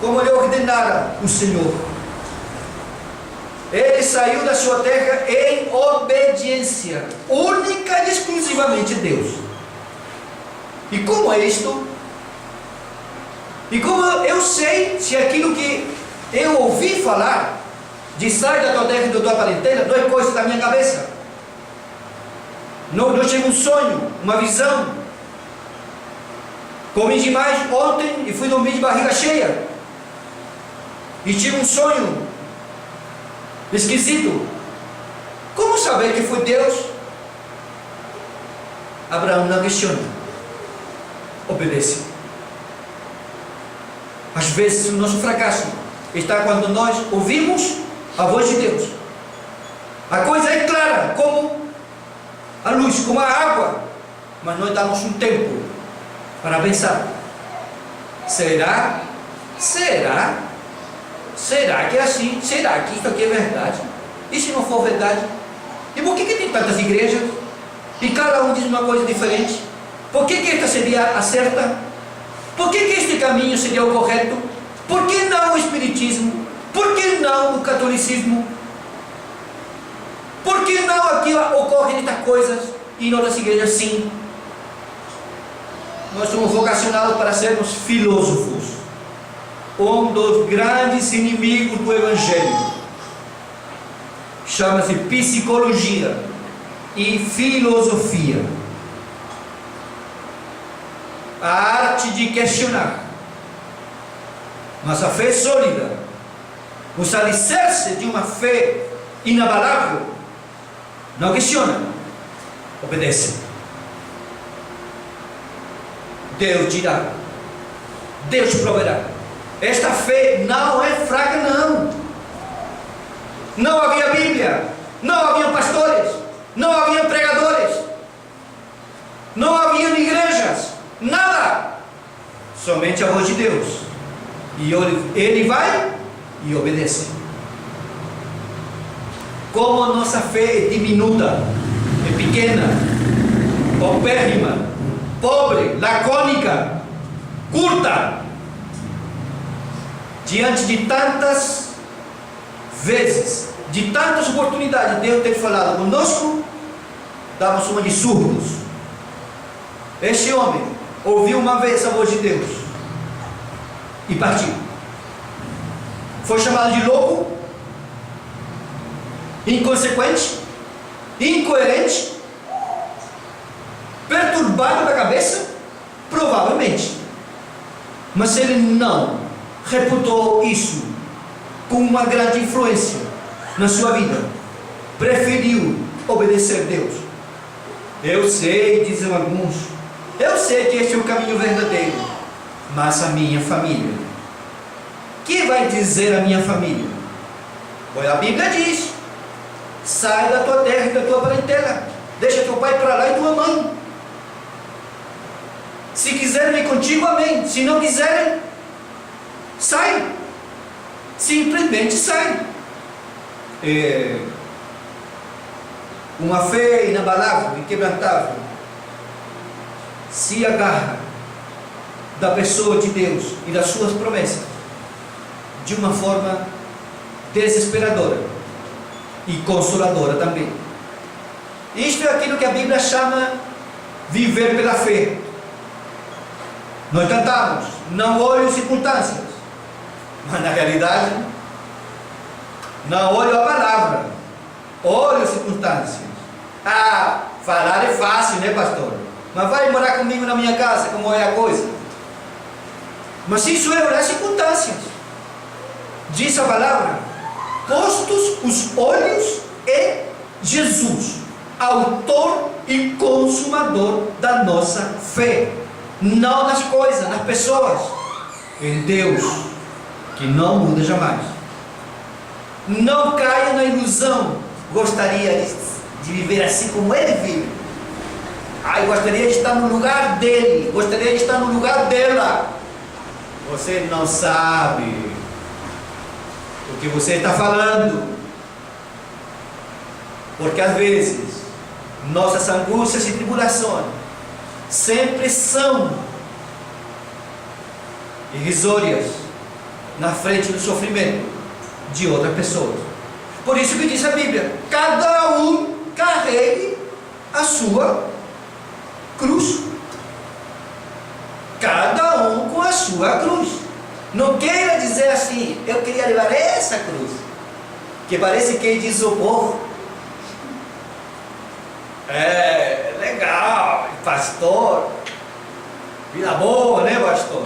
como lhe ordenara o Senhor. Ele saiu da sua terra em obediência, única e exclusivamente a Deus. E como é isto? E como eu sei se aquilo que eu ouvi falar, de sair da tua terra e da tua parentela, não é coisa da minha cabeça. Não tive um sonho, uma visão. Comi demais ontem e fui dormir de barriga cheia. E tive um sonho esquisito. Como saber que foi Deus? Abraão não questiona, obedece. Às vezes o nosso fracasso está quando nós ouvimos a voz de Deus. A coisa é clara, como a luz, como a água, mas nós damos um tempo para pensar. Será que é assim? Será que isso aqui é verdade? E se não for verdade? E por que tem tantas igrejas? E cada um diz uma coisa diferente? Por que esta seria a certa? Por que este caminho seria o correto? Por que não o Espiritismo? Por que não o catolicismo? Por que não aqui ocorrem estas coisas e em outras igrejas sim? Nós somos vocacionados para sermos filósofos. Um dos grandes inimigos do Evangelho chama-se psicologia e filosofia. A arte de questionar. Mas a fé sólida, os alicerces de uma fé inabalável, não questiona, obedece. Deus dirá, Deus proverá. Esta fé não é fraca, não. Não havia Bíblia, não havia pastores, não havia pregadores, não havia igrejas, nada. Somente a voz de Deus. E ele vai e obedece. Como a nossa fé é diminuta, é pequena, paupérrima, pobre, lacônica, curta, diante de tantas vezes, de tantas oportunidades de Deus ter falado conosco, damos uma de surdos. Este homem ouviu uma vez a voz de Deus e partiu. Foi chamado de louco, inconsequente, incoerente, perturbado da cabeça, provavelmente. Mas ele não reputou isso com uma grande influência na sua vida. Preferiu obedecer a Deus. Eu sei, dizem alguns, eu sei que este é o caminho verdadeiro, mas a minha família, que vai dizer a minha família? Pois a Bíblia diz: sai da tua terra e da tua parentela, deixa teu pai para lá e tua mãe. Se quiserem ir contigo, amém. Se não quiserem, sai. Simplesmente sai. Uma fé inabalável, inquebrantável, se agarra da pessoa de Deus e das suas promessas de uma forma desesperadora e consoladora também. Isto é aquilo que a Bíblia chama viver pela fé. Nós cantamos, não olho circunstâncias, mas na realidade não olho a palavra, olho circunstâncias. Ah, falar é fácil, né, pastor? Mas vai morar comigo na minha casa, como é a coisa? Mas isso é olhar circunstâncias. Diz a palavra: postos os olhos em Jesus, autor e consumador da nossa fé. Não nas coisas, nas pessoas, em Deus, que não muda jamais. Não caia na ilusão. Gostaria de viver assim como ele vive. Eu gostaria de estar no lugar dele, gostaria de estar no lugar dela. Você não sabe o que você está falando, porque às vezes nossas angústias e tribulações sempre são irrisórias, na frente do sofrimento de outra pessoa. Por isso que diz a Bíblia: cada um carregue a sua cruz. Cada um com a sua cruz. Não queira dizer assim: eu queria levar essa cruz, que parece que é de isopor. É legal, pastor, vida boa, né, pastor?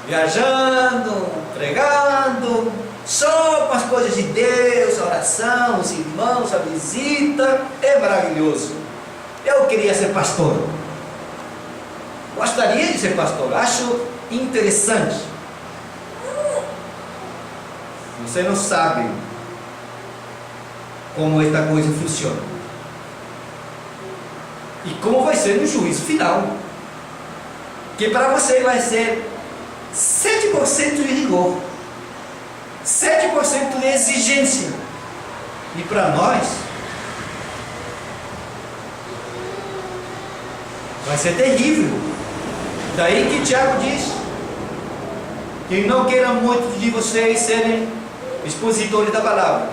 Viajando, pregando, só com as coisas de Deus, a oração, os irmãos, a visita, é maravilhoso. Eu queria ser pastor, gostaria de ser pastor, acho interessante. Você não sabe como esta coisa funciona e como vai ser no juízo final, que para você vai ser 7% de rigor, 7% de exigência, e para nós vai ser terrível. Daí que Tiago diz que não queiram muitos de vocês serem expositores da palavra,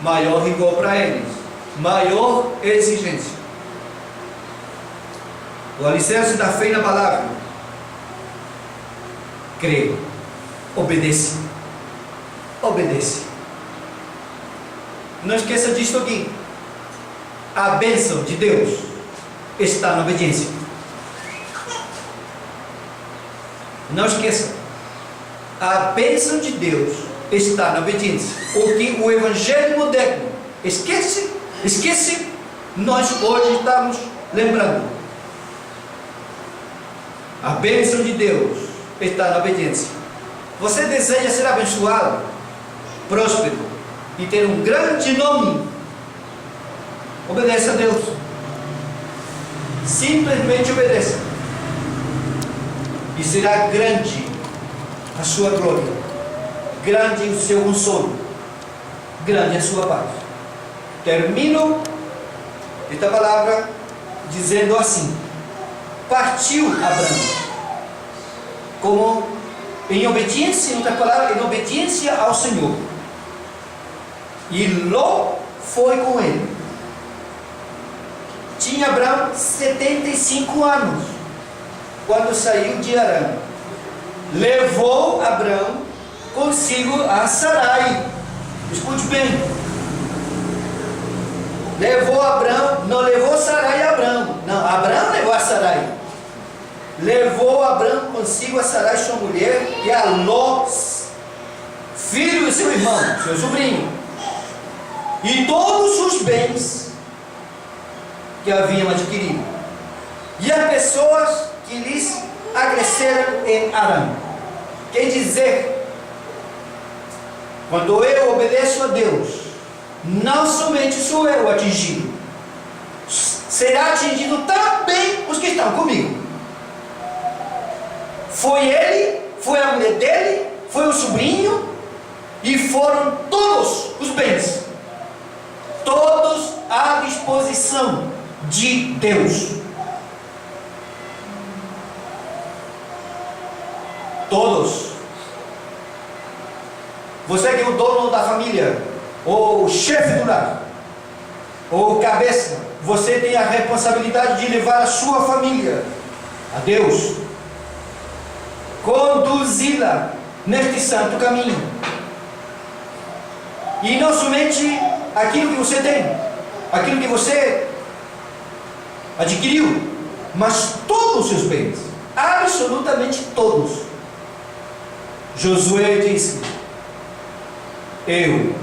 maior rigor para eles, maior exigência. O alicerce da fé na palavra: crê, obedece, obedece. Não esqueça disso aqui: a bênção de Deus está na obediência. Não esqueça, a bênção de Deus está na obediência. O que o evangelho moderno esquece, nós hoje estamos lembrando. A bênção de Deus está na obediência. Você deseja ser abençoado, próspero e ter um grande nome? Obedeça a Deus. Simplesmente obedeça, e será grande a sua glória, grande o seu consolo, grande a sua paz. Termino esta palavra dizendo assim: partiu Abraão, como em obediência, em outra palavra, em obediência ao Senhor, e Ló foi com ele. Tinha Abraão 75 anos quando saiu de Harã. Levou Abraão consigo a Sarai. Escute bem: levou Abraão, não levou Sarai a Abraão, não, Abraão levou a Sarai. Levou Abraão consigo a Sarai, sua mulher, e a Ló, filho de seu irmão, seu sobrinho, e todos os bens que haviam adquirido, e as pessoas que lhes acresceram em Harã. Quer dizer, quando eu obedeço a Deus, não somente sou eu atingido, será atingido também os que estão comigo. Foi ele, foi a mulher dele, foi o sobrinho, e foram todos os bens, todos à disposição de Deus. Todos. Você que é o dono da família, ou o chefe do lar, ou o cabeça, você tem a responsabilidade de levar a sua família a Deus, conduzi-la neste santo caminho. E não somente aquilo que você tem, aquilo que você adquiriu, mas todos os seus bens, absolutamente todos. Josué disse: eu.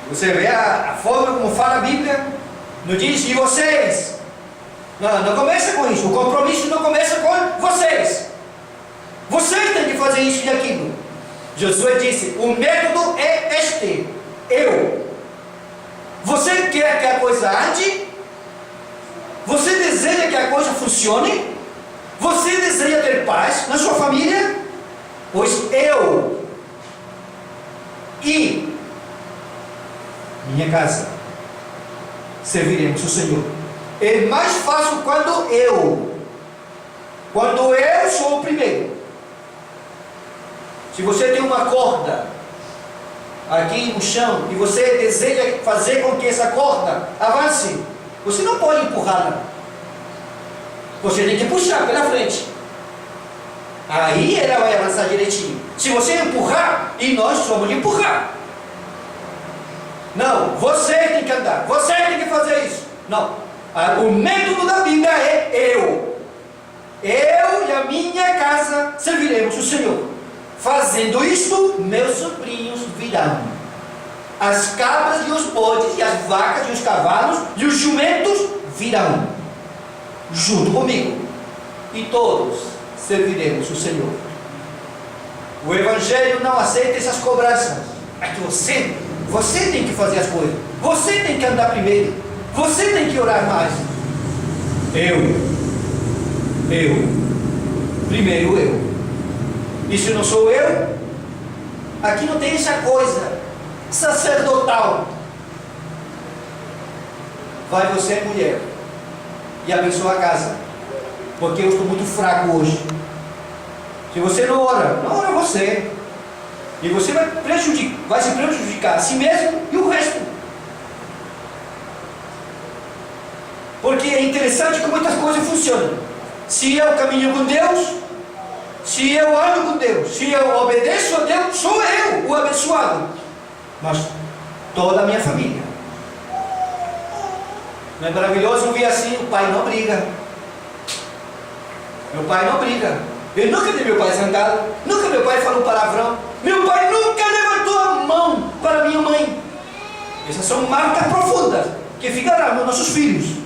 Você vê a forma como fala a Bíblia, não diz e vocês. Não começa com isso. O compromisso não começa com vocês. Vocês têm que fazer isso e aquilo. Josué disse: o método é este: eu. Você quer que a coisa ande? Você deseja que a coisa funcione? Você deseja ter paz na sua família? Pois eu e minha casa serviremos o Senhor. É mais fácil quando eu sou o primeiro. Se você tem uma corda aqui no chão e você deseja fazer com que essa corda avance, você não pode empurrá-la. Você tem que puxar pela frente. Aí ela vai avançar direitinho. Se você empurrar, e nós somos de empurrar. Não, você tem que andar, você tem que fazer isso. Não, o método da Bíblia é eu e a minha casa serviremos o Senhor. Fazendo isto, meus sobrinhos virão. As cabras e os bodes, e as vacas e os cavalos e os jumentos virão junto comigo, e todos serviremos o Senhor. O Evangelho não aceita essas cobranças. É que você tem que fazer as coisas, você tem que andar primeiro, você tem que orar mais. Primeiro eu. E se não sou eu, aqui não tem essa coisa sacerdotal. Vai você, mulher, e abençoa a casa, porque eu estou muito fraco hoje. Se você não ora você. E você vai se prejudicar a si mesmo e o resto. Porque é interessante como muitas coisas funcionam. Se eu caminho com Deus, se eu ando com Deus, se eu obedeço a Deus, sou eu o abençoado. Mas toda a minha família. Não é maravilhoso ouvir assim? O pai não briga. Meu pai não briga. Eu nunca vi meu pai zangado. Nunca meu pai falou palavrão. Meu pai nunca levantou a mão para minha mãe. Essas são marcas profundas que ficarão nos nossos filhos.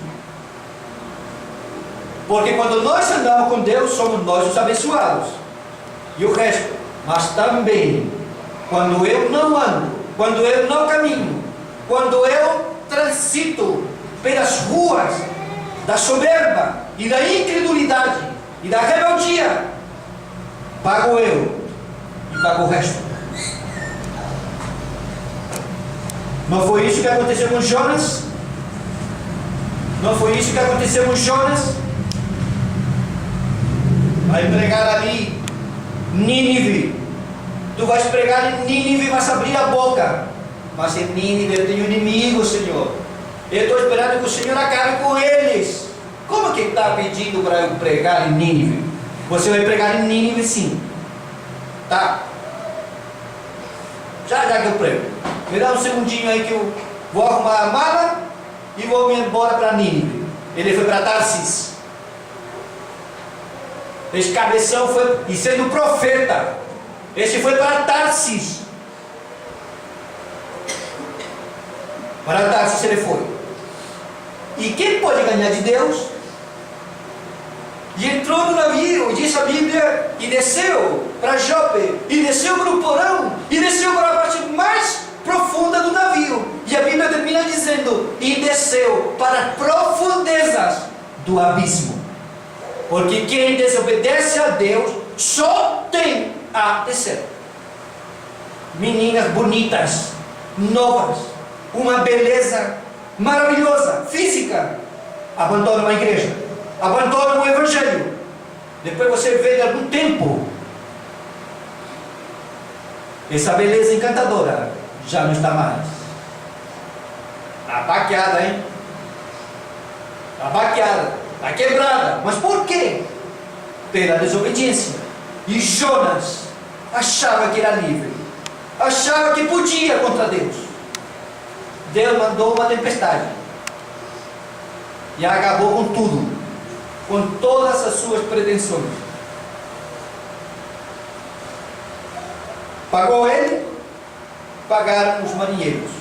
Porque quando nós andamos com Deus, somos nós os abençoados. E o resto. Mas também, quando eu não ando, quando eu não caminho, quando eu transito pelas ruas da soberba e da incredulidade e da rebeldia, pago eu e pago o resto. Não foi isso que aconteceu com Jonas? Não foi isso que aconteceu com Jonas? Vai pregar ali Nínive. Tu vais pregar em Nínive e vais abrir a boca. Mas em Nínive eu tenho inimigos, Senhor. Eu estou esperando que o Senhor acabe com eles. Como que está pedindo para eu pregar em Nínive? Você vai pregar em Nínive, sim. Tá? Já que eu prego. Me dá um segundinho aí que eu vou arrumar a mala e vou me embora para Nínive. Ele foi para Tarsis. Esse cabeção foi, e sendo profeta, esse foi para Tarsis. Para Tarsis ele foi. E quem pode ganhar de Deus? E entrou no navio, diz a Bíblia, e desceu para Jope, e desceu para o porão, e desceu para a parte mais profunda do navio. E a Bíblia termina dizendo, e desceu para profundezas do abismo. Porque quem desobedece a Deus só tem a descer. Meninas bonitas, novas, uma beleza maravilhosa, física, abandonam a igreja, abandonam o Evangelho. Depois você vê de algum tempo, essa beleza encantadora já não está mais. Está baqueada, hein? Está baqueada. Está quebrada. Mas por quê? Pela desobediência. E Jonas achava que era livre, achava que podia contra Deus. Deus mandou uma tempestade e acabou com tudo, com todas as suas pretensões. Pagou ele, pagaram os marinheiros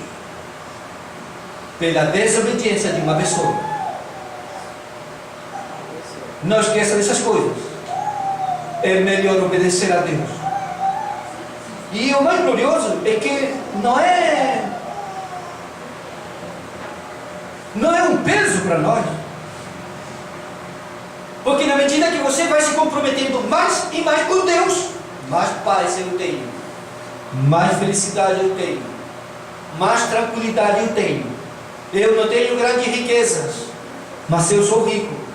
pela desobediência de uma pessoa. Não esqueça dessas coisas. É melhor obedecer a Deus. E o mais glorioso é que não é um peso para nós. Porque na medida que você vai se comprometendo mais e mais com Deus, mais paz eu tenho, mais felicidade eu tenho, mais tranquilidade eu tenho. Eu não tenho grandes riquezas, mas eu sou rico.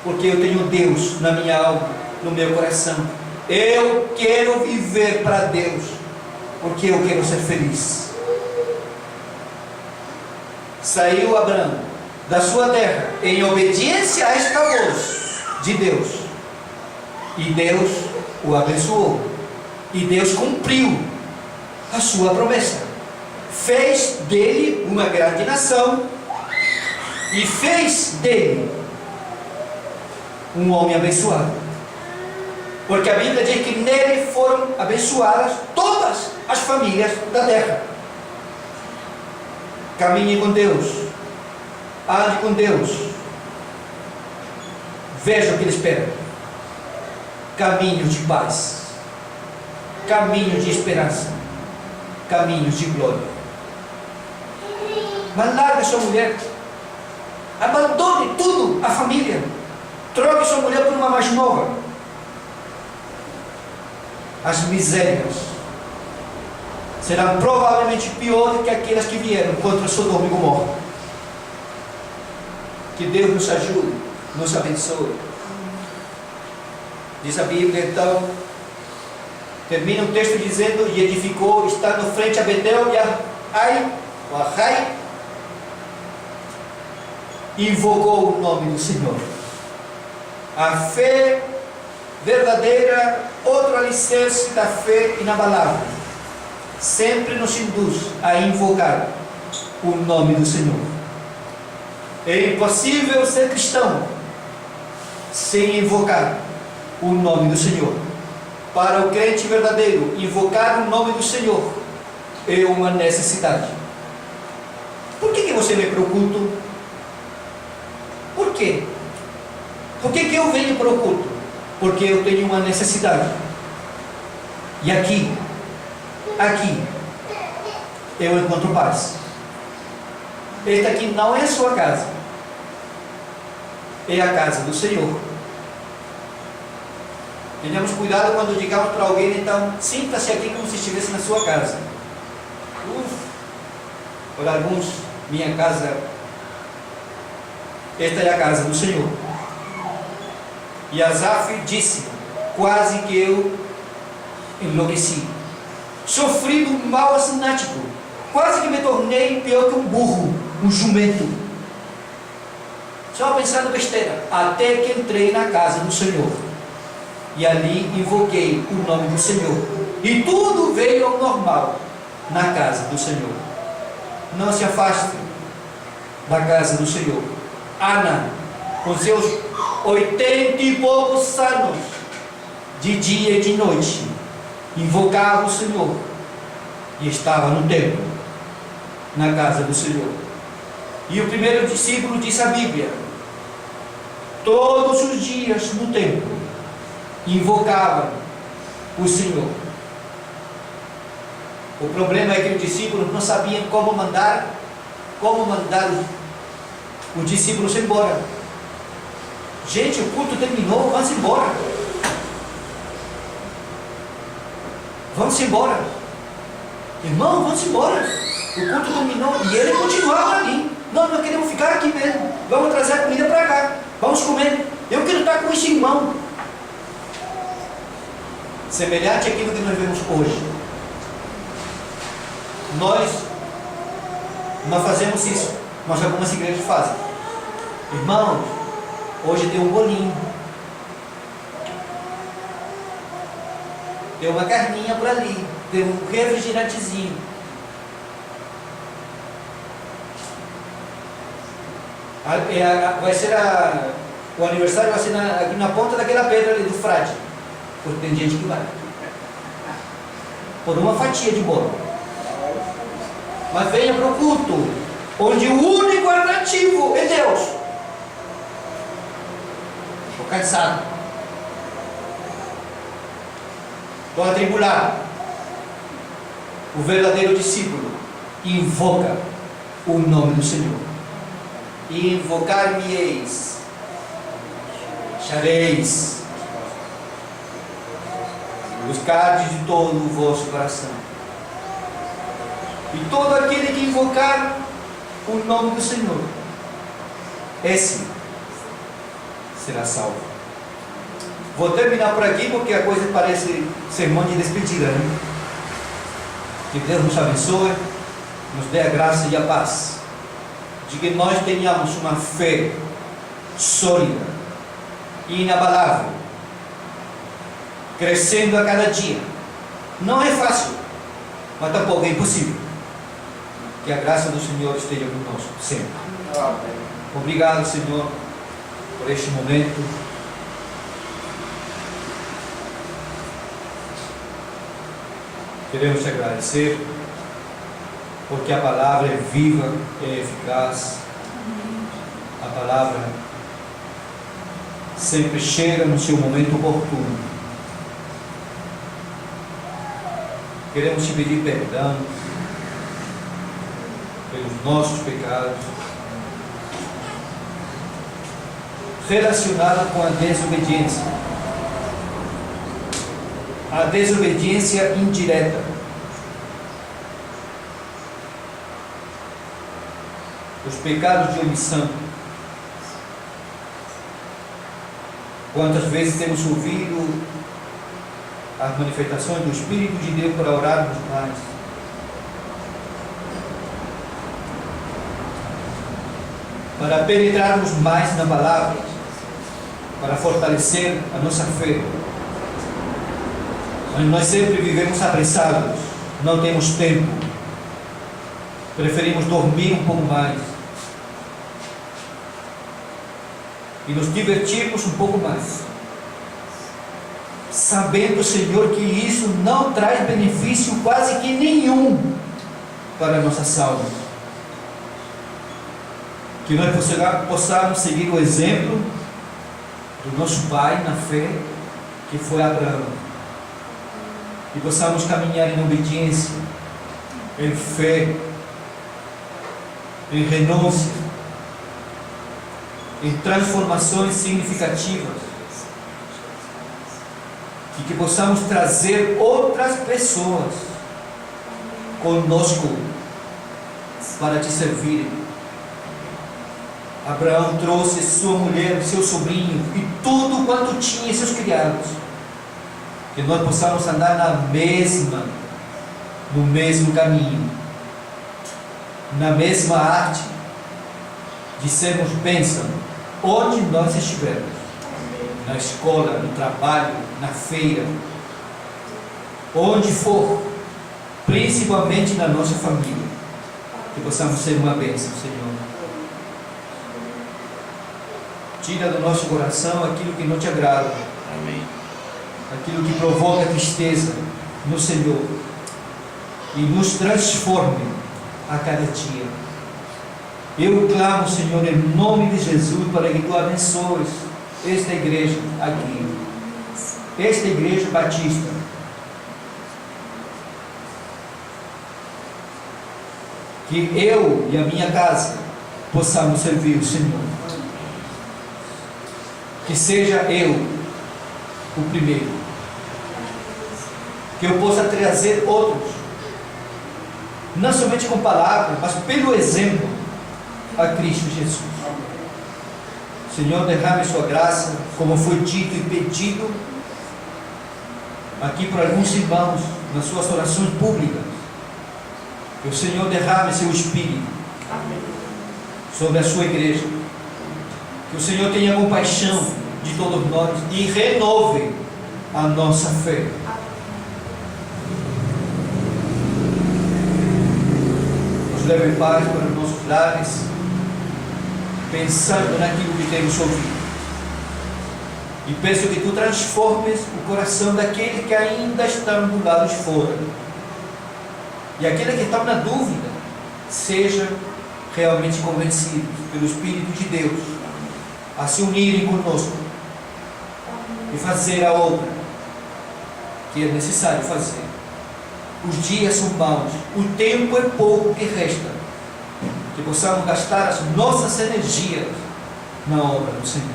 Porque eu tenho Deus na minha alma, no meu coração. Eu quero viver para Deus, porque eu quero ser feliz. Saiu Abraão da sua terra em obediência a esta voz de Deus, e Deus o abençoou, e Deus cumpriu a sua promessa, fez dele uma grande nação, e fez dele um homem abençoado, porque a Bíblia diz que nele foram abençoadas todas as famílias da terra. Caminhe com Deus, ande com Deus, veja o que Ele espera: caminhos de paz, caminhos de esperança, caminhos de glória. Mas largue sua mulher, abandone tudo, a família, troque sua mulher por uma mais nova. As misérias serão provavelmente piores que aquelas que vieram contra Sodoma e Gomorra. Que Deus nos ajude, nos abençoe. Diz a Bíblia, então, termina o texto dizendo: e edificou, estando frente a Betel e a Ai, invocou o nome do Senhor. A fé verdadeira, outro alicerce da fé inabalável, sempre nos induz a invocar o nome do Senhor. É impossível ser cristão sem invocar o nome do Senhor. Para o crente verdadeiro, invocar o nome do Senhor é uma necessidade. Por que você vem para o culto? Por quê? Por que eu venho para o culto? Porque eu tenho uma necessidade. E aqui eu encontro paz. Esta aqui não é a sua casa, é a casa do Senhor. Tenhamos cuidado quando digamos para alguém: então, sinta-se aqui como se estivesse na sua casa. Para alguns, minha casa, esta é a casa do Senhor. E Asaf disse: quase que eu enlouqueci, sofri do mal assanático, quase que me tornei pior que um burro, um jumento, só pensando besteira, até que entrei na casa do Senhor, e ali invoquei o nome do Senhor, e tudo veio ao normal na casa do Senhor. Não se afaste da casa do Senhor. Ana, com seus 80 e poucos anos, de dia e de noite, invocava o Senhor, e estava no templo, na casa do Senhor. E o primeiro discípulo, disse a Bíblia, todos os dias no templo, invocava o Senhor. O problema é que os discípulos não sabiam como mandar os discípulos embora. Gente, o culto terminou, vamos embora. Vamos embora. Irmão, vamos embora. O culto terminou e ele continuava ali. Não, nós queremos ficar aqui mesmo. Vamos trazer a comida para cá. Vamos comer. Eu quero estar com esse irmão. Semelhante àquilo que nós vemos hoje. Nós não fazemos isso, mas algumas igrejas fazem. Irmãos, hoje tem um bolinho, tem uma carninha por ali, tem um refrigerantezinho. Vai ser o aniversário vai ser aqui na ponta daquela pedra ali do frade, porque tem gente que vai por uma fatia de bolo. Mas venha para o culto, onde o único atrativo é Deus. Estou cansado, estou atribulado. O verdadeiro discípulo invoca o nome do Senhor. Invocar-me-eis, achareis, buscardes de todo o vosso coração. E todo aquele que invocar o nome do Senhor, esse será salvo. Vou terminar por aqui porque a coisa parece sermão de despedida, né? Que Deus nos abençoe, nos dê a graça e a paz, de que nós tenhamos uma fé sólida e inabalável, crescendo a cada dia. Não é fácil, mas tampouco é impossível. Que a graça do Senhor esteja conosco sempre. Obrigado, Senhor, por este momento. Queremos te agradecer, porque a palavra é viva, é eficaz. A palavra sempre chega no seu momento oportuno. Queremos te pedir perdão pelos nossos pecados, relacionados com a desobediência. A desobediência indireta. Os pecados de omissão. Quantas vezes temos ouvido as manifestações do Espírito de Deus para orarmos mais? Para penetrarmos mais na palavra, para fortalecer a nossa fé. Mas nós sempre vivemos apressados, não temos tempo, preferimos dormir um pouco mais e nos divertirmos um pouco mais, sabendo, Senhor, que isso não traz benefício quase que nenhum para a nossa alma. Que nós possamos seguir o exemplo do nosso pai na fé, que foi Abraão. E possamos caminhar em obediência, em fé, em renúncia, em transformações significativas, e que possamos trazer outras pessoas conosco para te servirem. Abraão trouxe sua mulher, seu sobrinho e tudo quanto tinha, seus criados. Que nós possamos andar no mesmo caminho, na mesma arte de sermos bênção onde nós estivermos, na escola, no trabalho, na feira, onde for, principalmente na nossa família, que possamos ser uma bênção, Senhor. Tira do nosso coração aquilo que não te agrada. Amém. Aquilo que provoca tristeza no Senhor, e nos transforme a cada dia. Eu clamo, Senhor, em nome de Jesus, para que Tu abençoes esta igreja aqui, esta igreja batista, que eu e a minha casa possamos servir o Senhor, que seja eu o primeiro, que eu possa trazer outros, não somente com palavras, mas pelo exemplo, a Cristo Jesus. Senhor, derrame sua graça, como foi dito e pedido aqui por alguns irmãos nas suas orações públicas. Que o Senhor derrame seu Espírito sobre a sua igreja, que o Senhor tenha compaixão de todos nós e renove a nossa fé. Nos leve em paz para os nossos lares, pensando naquilo que temos ouvido. E peço que Tu transformes o coração daquele que ainda estão do lado de fora, e aquele que está na dúvida seja realmente convencido pelo Espírito de Deus a se unirem conosco e fazer a obra que é necessário fazer. Os dias são maus, o tempo é pouco que resta, que possamos gastar as nossas energias na obra do Senhor.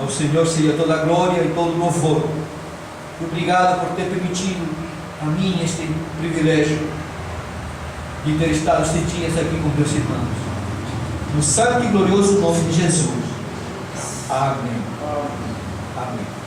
Ao Senhor seja toda a glória e todo o louvor. Obrigado por ter permitido a mim este privilégio de ter estado estes dias aqui com meus irmãos. No santo e glorioso nome de Jesus. Amém. Amém.